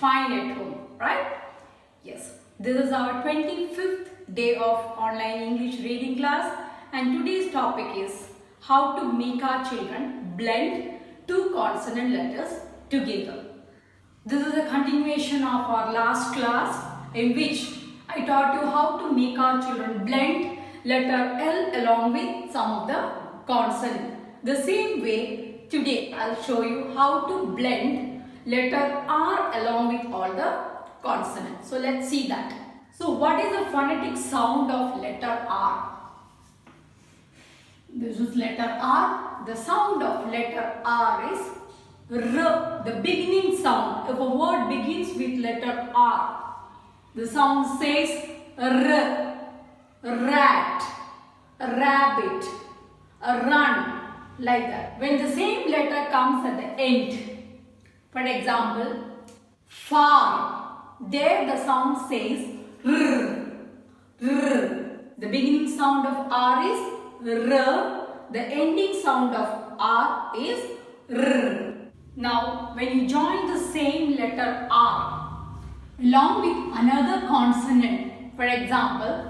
fine at home, right? Yes, this is our 25th day of online English reading class, and today's topic is how to make our children blend two consonant letters together. This is a continuation of our last class in which I taught you how to make our children blend letter L along with some of the consonant. The same way today I'll show you how to blend letter R along with all the consonants. So let's see that. So what is the phonetic sound of letter R? This is letter R. The sound of letter R is R. The beginning sound. If a word begins with letter R, the sound says R. Rat, rabbit, run, like that. When the same letter comes at the end, for example, far, there the sound says R. The beginning sound of R is R. The ending sound of R is R. Now, when you join the same letter R along with another consonant, for example,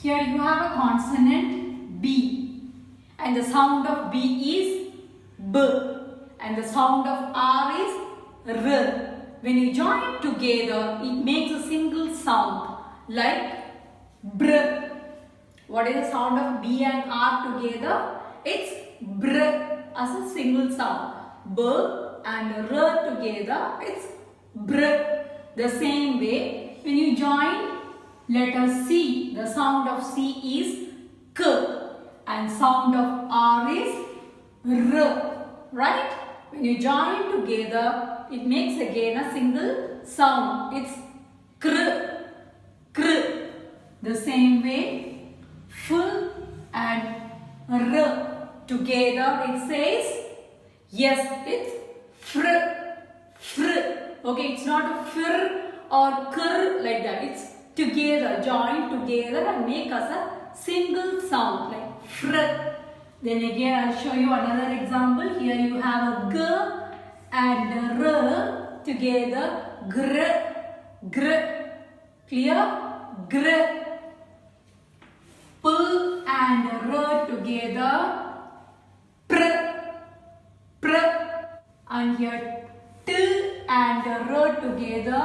here you have a consonant B, and the sound of B is B, and the sound of R is R. When you join it together, it makes a single sound like Br. What is the sound of B and R together? It's Br as a single sound. B and R together, it's Br. The same way, when you join letter C, the sound of C is K and sound of R is R, right? When you join together, it makes again a single sound. It's Kr, Kr. The same way, F and R together, it says, yes, it's Fr, Fr. Okay, it's not a Fr or Kr like that. It's together, join together and make us a single sound like Fr. Then again I'll show you another example. Here you have a G and R together, Gr, Gr. Clear? Gr. P and R together, Pr, Pr. And here T and R together,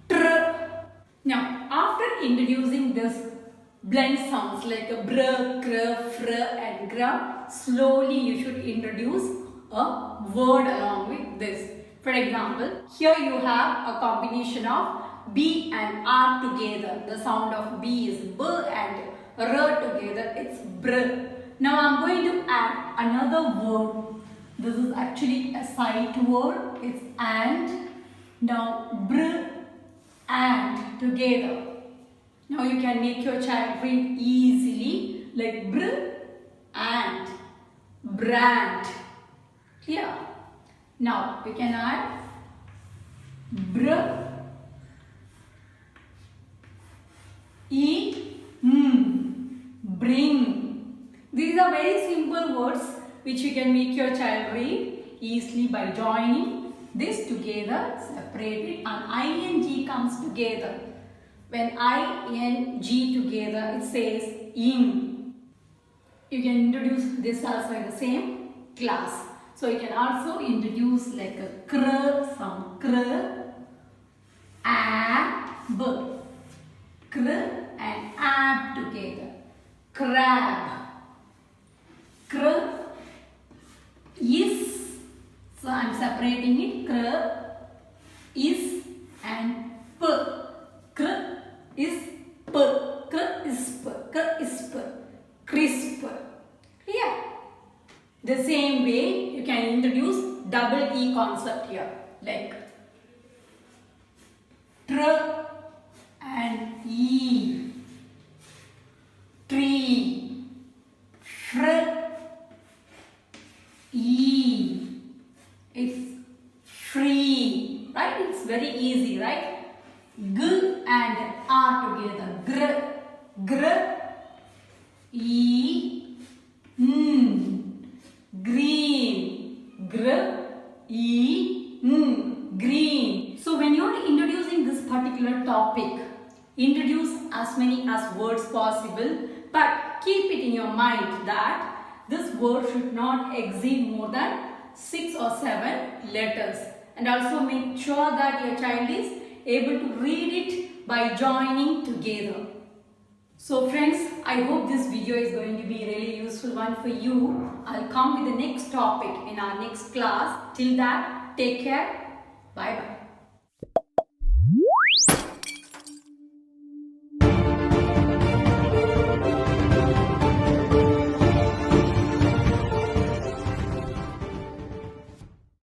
Tr. Now, after introducing this blend sounds like a br, kr, fr and gra, slowly you should introduce a word along with this. For example, here you have a combination of B and R together. The sound of B is B and R together, it's br. Now, I am going to add another word. This is actually a sight word. It's and. Now, br and together. Now you can make your child read easily like br and brand. Clear? Now you can add br bring. These are very simple words which you can make your child read easily by joining this together, separated, and ing comes together. When ing together, it says ing. You can introduce this also in the same class. So you can also introduce like a kr, some kr, ab, kr and ab together. Crab, kr, is. So I am separating it, kr, is and p. Kr is p, kr is p, kr is p, crisp. Clear? The same way you can introduce double E concept here, like tr and E, tree, fr, E. It's free, right? It's very easy, right? G and R together, gr, gr, E, green, gr, E, green. topic. Introduce as many as words possible, but keep it in your mind that this word should not exceed more than 6 or 7 letters. And also make sure that your child is able to read it by joining together. So friends, I hope this video is going to be a really useful one for you. I'll come with the next topic in our next class. Till that, take care. Bye bye.